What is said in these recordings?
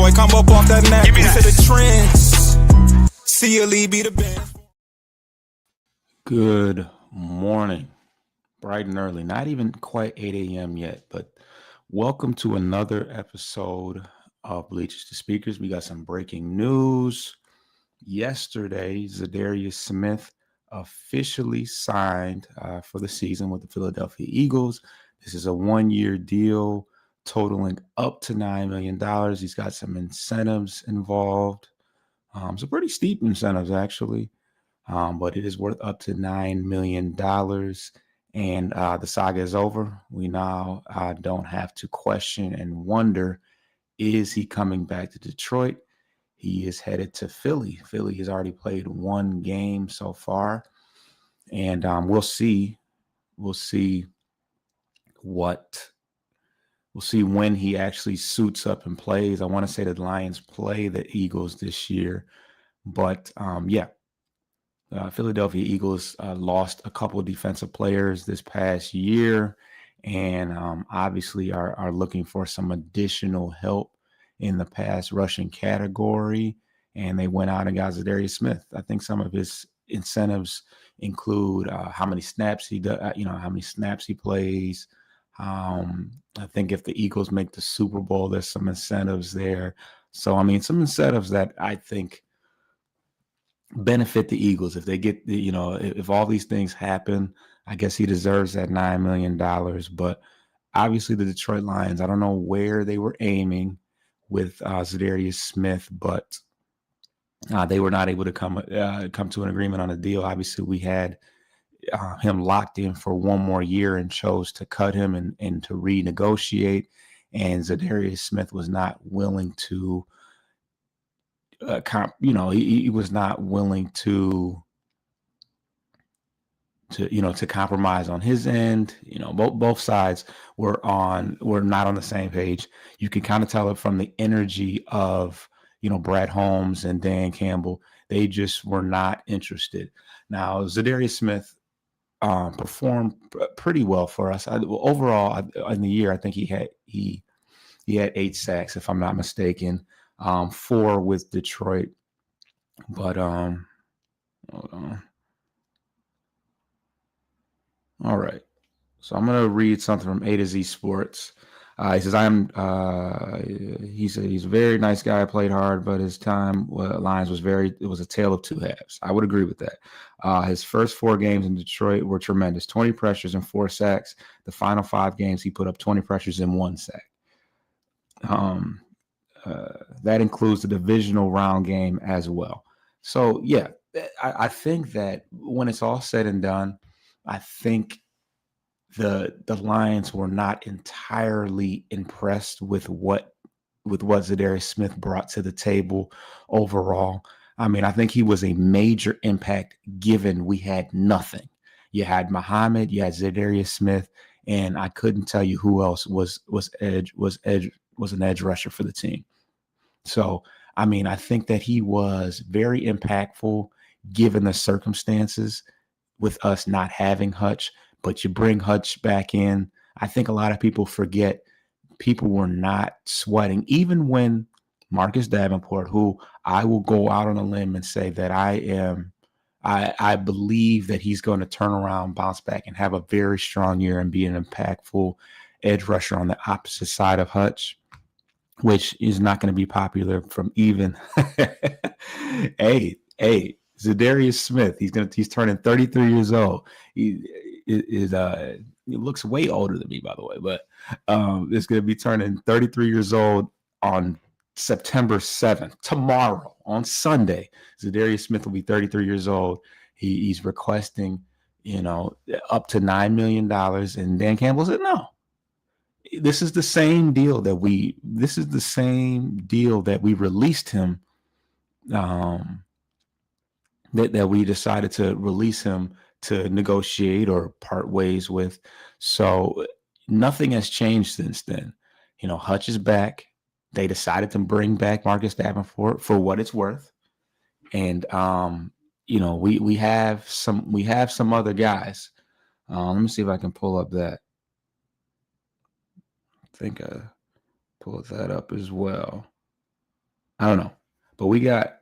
boy, come up off that neck. Into the trends. See you, Lee, be the band. Good morning. Bright and early. Not even quite 8 a.m. yet, but welcome to another episode of Bleachers to Speakers. We got some breaking news. Yesterday, Za'darius Smith officially signed for the season with the Philadelphia Eagles. This is a one-year deal totaling up to $9 million. He's got some incentives involved. Some pretty steep incentives, actually. But it is worth up to $9 million. And the saga is over. We now don't have to question and wonder, is he coming back to Detroit? He is headed to Philly. Philly has already played one game so far. And we'll see when he actually suits up and plays. I want to say the Lions play the Eagles this year. But Philadelphia Eagles lost a couple of defensive players this past year, and obviously are looking for some additional help in the pass rushing category. And they went out and got Za'darius Smith. I think some of his incentives include how many snaps he does, how many snaps he plays. I think if the Eagles make the Super Bowl, there's some incentives there. So, I mean, some incentives that I think benefit the Eagles. If they get, if all these things happen, I guess he deserves that $9 million. But obviously the Detroit Lions, I don't know where they were aiming with Za'darius Smith, but they were not able to come to an agreement on a deal. Obviously, we had him locked in for one more year and chose to cut him and to renegotiate. And Za'darius Smith was not willing to he was not willing to compromise on his end. Both sides were not on the same page. You can kind of tell it from the energy of Brad Holmes and Dan Campbell. They just were not interested. Now Za'darius Smith performed pretty well for us. Overall in the year, I think he had 8 sacks, if I'm not mistaken. 4 with Detroit, but hold on. All right, so I'm gonna read something from A to Z Sports. He says, he's a very nice guy, played hard, but his time with Lions it was a tale of two halves. I would agree with that. His first 4 games in Detroit were tremendous, 20 pressures and 4 sacks. The final 5 games, he put up 20 pressures and 1 sack. That includes the divisional round game as well. So, yeah, I think that when it's all said and done, I think the Lions were not entirely impressed with what Za'darius Smith brought to the table overall. I mean, I think he was a major impact given we had nothing. You had Muhammad, you had Za'darius Smith, and I couldn't tell you who else was an edge rusher for the team. So, I mean, I think that he was very impactful given the circumstances with us not having Hutch, but you bring Hutch back in. I think a lot of people forget people were not sweating, even when Marcus Davenport, who I will go out on a limb and say that I believe that he's going to turn around, bounce back, and have a very strong year and be an impactful edge rusher on the opposite side of Hutch, which is not going to be popular from even hey, Za'darius Smith. He's turning 33 years old. He looks way older than me, by the way, but it's going to be turning 33 years old on September 7th, tomorrow, on Sunday. Za'darius Smith will be 33 years old. He's requesting, up to $9 million, and Dan Campbell said no. This is the same deal that we released him, that we decided to release him to negotiate or part ways with. So nothing has changed since then. Hutch is back. They decided to bring back Marcus Davenport for what it's worth. And we have some other guys. Let me see if I can pull up that. I think I pulled that up as well. I don't know, but we got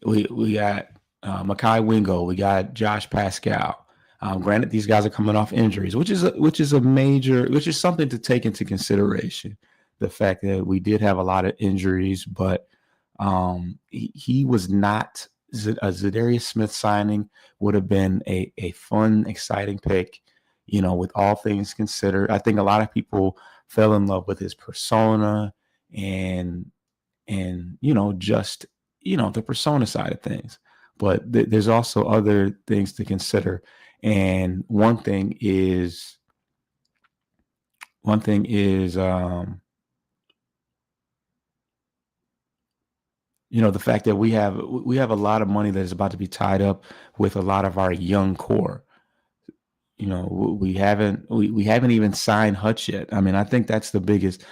Makai Wingo, we got Josh Pascal. Granted, these guys are coming off injuries, which is something to take into consideration. The fact that we did have a lot of injuries, but he was not a Za'darius Smith signing would have been a fun, exciting pick. With all things considered, I think a lot of people fell in love with his persona and just the persona side of things. But there's also other things to consider, and one thing is the fact that we have a lot of money that is about to be tied up with a lot of our young core. We haven't even signed Hutch yet. I mean, I think that's the biggest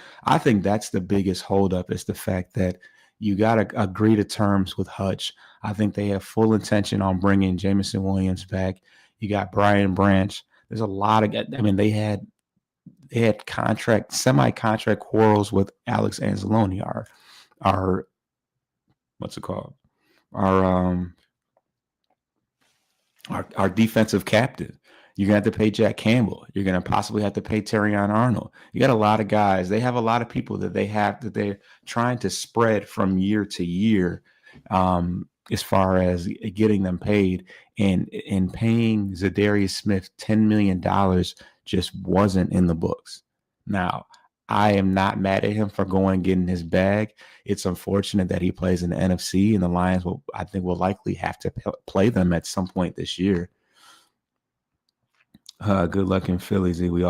holdup is the fact that you got to agree to terms with Hutch. I think they have full intention on bringing Jamison Williams back. You got Brian Branch. There's a lot of, I mean, they had semi-contract quarrels with Alex Anzalone, our what's it called? Our our defensive captain. You're gonna have to pay Jack Campbell. You're gonna possibly have to pay Terrion Arnold. You got a lot of guys. They have a lot of people that they're trying to spread from year to year, as far as getting them paid. And paying Za'Darius Smith $10 million just wasn't in the books. Now, I am not mad at him for going and getting his bag. It's unfortunate that he plays in the NFC, and the Lions I think, will likely have to play them at some point this year. Good luck in Philly, Z. We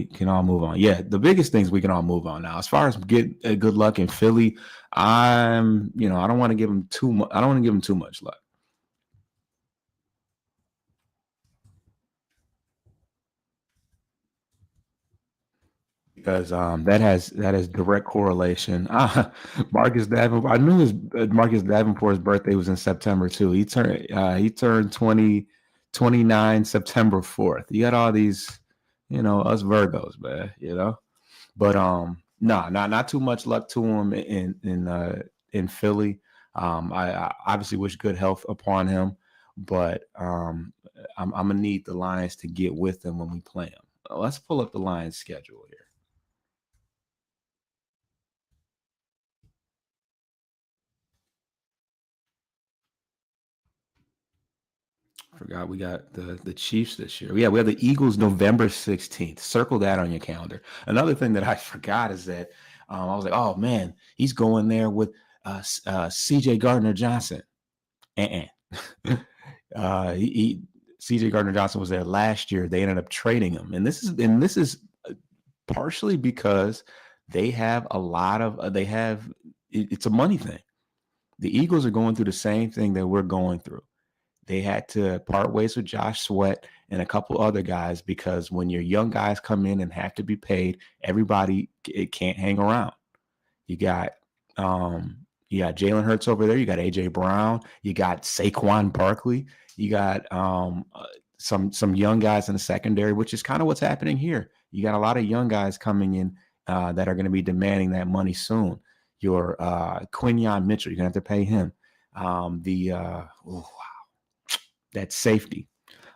can all move on. Yeah, the biggest things we can all move on now. As far as get good luck in Philly, I don't want to give him too much. I don't want to give him too much luck. Because that has direct correlation. Marcus Davenport. I knew Marcus Davenport's birthday was in September too. He turned 29 September 4th. You got all these, us Virgos, man. But no, not too much luck to him in Philly. I obviously wish good health upon him, but I'm gonna need the Lions to get with them when we play them. Let's pull up the Lions schedule here. Forgot we got the Chiefs this year. Yeah, we have the Eagles November 16th. Circle that on your calendar. Another thing that I forgot is that I was like, oh man, he's going there with CJ Gardner Johnson. Uh-uh. CJ Gardner Johnson was there last year. They ended up trading him, and this is partially because they have a lot of it's a money thing. The Eagles are going through the same thing that we're going through. They had to part ways with Josh Sweat and a couple other guys because when your young guys come in and have to be paid, everybody it can't hang around. You got Jalen Hurts over there. You got AJ Brown. You got Saquon Barkley. You got some young guys in the secondary, which is kind of what's happening here. You got a lot of young guys coming in that are going to be demanding that money soon. Your Quinyon Mitchell, you're gonna have to pay him. That safety.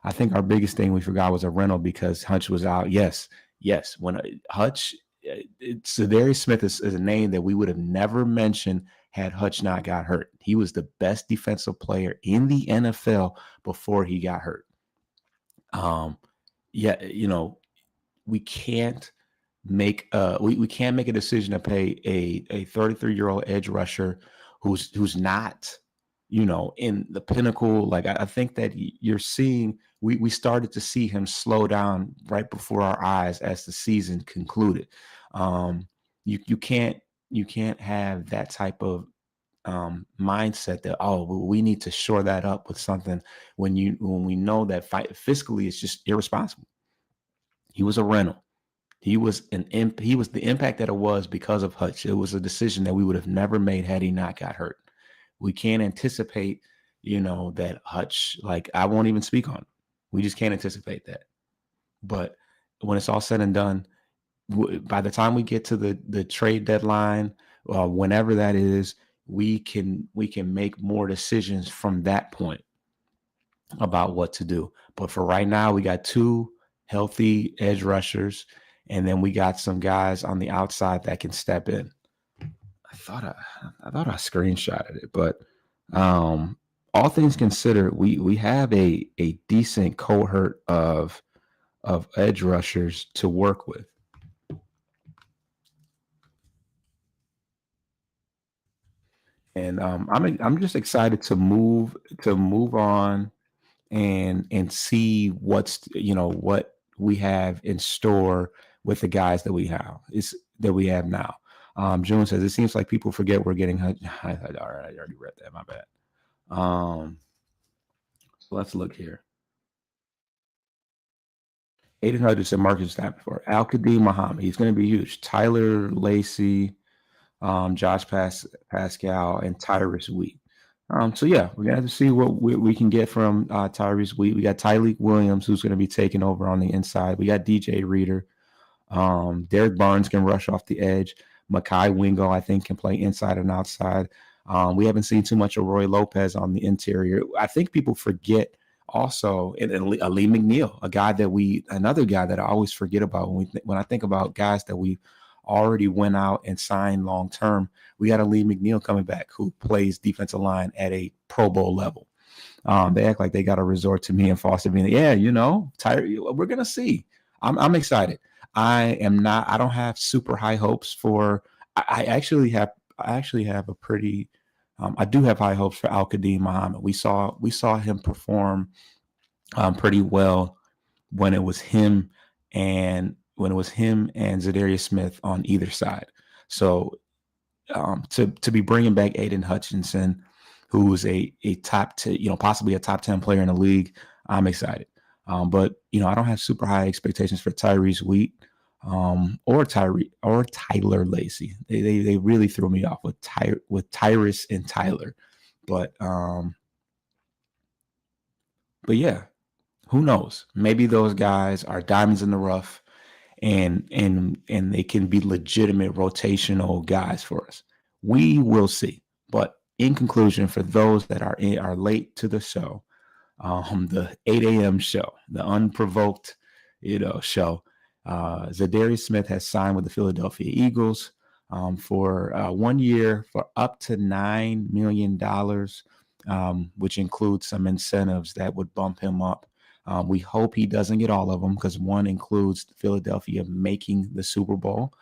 I think our biggest thing we forgot was a rental because Hutch was out. Yes, yes. When Hutch, Za'Darius Smith is a name that we would have never mentioned had Hutch not got hurt. He was the best defensive player in the NFL before he got hurt. Um, yeah, we can't we can't make a decision to pay a 33-year-old edge rusher who's not in the pinnacle. Like I think that you're seeing we started to see him slow down right before our eyes as the season concluded. You can't have that type of mindset that, oh, well, we need to shore that up with something when we know that fiscally it's just irresponsible. He was a rental. He was the impact that it was because of Hutch. It was a decision that we would have never made had he not got hurt. We can't anticipate, that Hutch, like I won't even speak on it. We just can't anticipate that. But when it's all said and done, by the time we get to the trade deadline, whenever that is, we can make more decisions from that point about what to do. But for right now, we got 2 healthy edge rushers, and then we got some guys on the outside that can step in. I thought I screenshotted it, but all things considered, we have a decent cohort of edge rushers to work with. And I'm just excited to move on and see what we have in store with the guys that we have now. June says it seems like people forget we're getting. All right, I already read that. My bad. So let's look here. 800 said Marcus Davenport, Al-Qadim Muhammad. He's going to be huge. Tyler Lacey, Josh Pascal, and Tyrus Wheat. So yeah, we're gonna have to see what we can get from Tyrese Wheat. We got Tyleek Williams, who's going to be taking over on the inside. We got DJ Reader. Derek Barnes can rush off the edge. Makai Wingo, I think, can play inside and outside. We haven't seen too much of Roy Lopez on the interior. I think people forget also Lee McNeil, another guy that I always forget about when I think about guys that we already went out and signed long term. We got Lee McNeil coming back who plays defensive line at a Pro Bowl level. They act like they got to resort to me and Foster being, we're gonna see. I'm excited. I don't have super high hopes for. I actually have a pretty. I do have high hopes for Al-Qadim Muhammad. We saw him perform pretty well when it was him and Za'Darius Smith on either side. So to be bringing back Aiden Hutchinson, who's a top 10, possibly a top 10 player in the league, I'm excited. But I don't have super high expectations for Tyrese Wheat or Tyler Lacey. They really threw me off with Tyrus and Tyler. But yeah, who knows? Maybe those guys are diamonds in the rough, and they can be legitimate rotational guys for us. We will see. But in conclusion, for those that are late to the show, the 8 a.m. show, the unprovoked, show. Za'Darius Smith has signed with the Philadelphia Eagles for 1 year for up to $9 million, which includes some incentives that would bump him up. We hope he doesn't get all of them because one includes Philadelphia making the Super Bowl.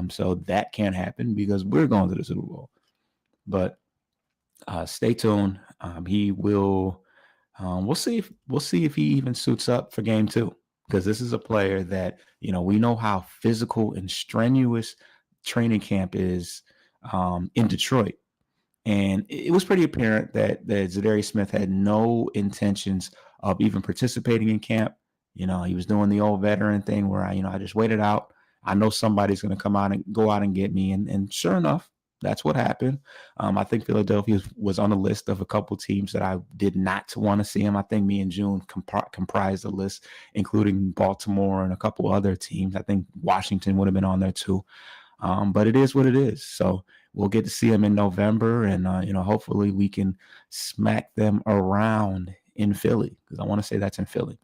So that can't happen because we're going to the Super Bowl. But stay tuned. He will. We'll see if he even suits up for game 2, because this is a player that we know how physical and strenuous training camp is in Detroit, and it was pretty apparent that Za'Darius Smith had no intentions of even participating in camp. He was doing the old veteran thing where I just waited out. I know somebody's going to go out and get me, and sure enough, that's what happened. I think Philadelphia was on the list of a couple teams that I did not want to see him. I think me and June comprised the list, including Baltimore and a couple other teams. I think Washington would have been on there too. But it is what it is. So we'll get to see him in November, and hopefully we can smack them around in Philly, because I want to say that's in Philly.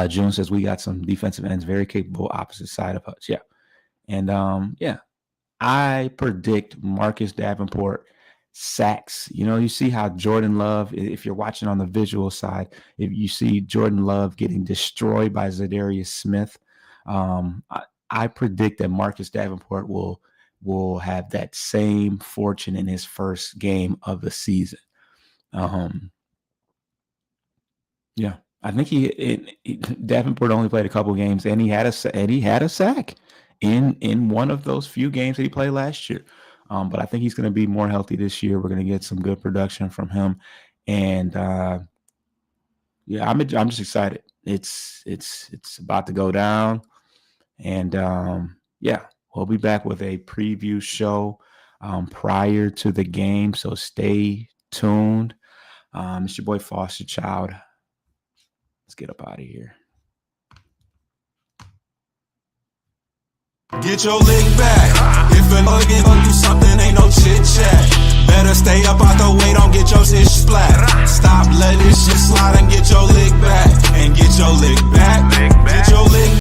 June says we got some defensive ends very capable opposite side of Hutch. Yeah. And I predict Marcus Davenport sacks. You see how Jordan Love, if you're watching on the visual side, if you see Jordan Love getting destroyed by Za'Darius Smith, I predict that Marcus Davenport will have that same fortune in his first game of the season. Yeah, I think Davenport only played a couple games, and he had a sack in one of those few games that he played last year. But I think he's going to be more healthy this year. We're going to get some good production from him, and I'm just excited. It's about to go down, and we'll be back with a preview show prior to the game. So stay tuned. It's your boy Foster Child. Let's get up out of here. Get your lick back. If a nugget do something, ain't no chit chat. up out the way, don't get your shit splat. Stop, let this shit slide and get your lick back. And get your lick back.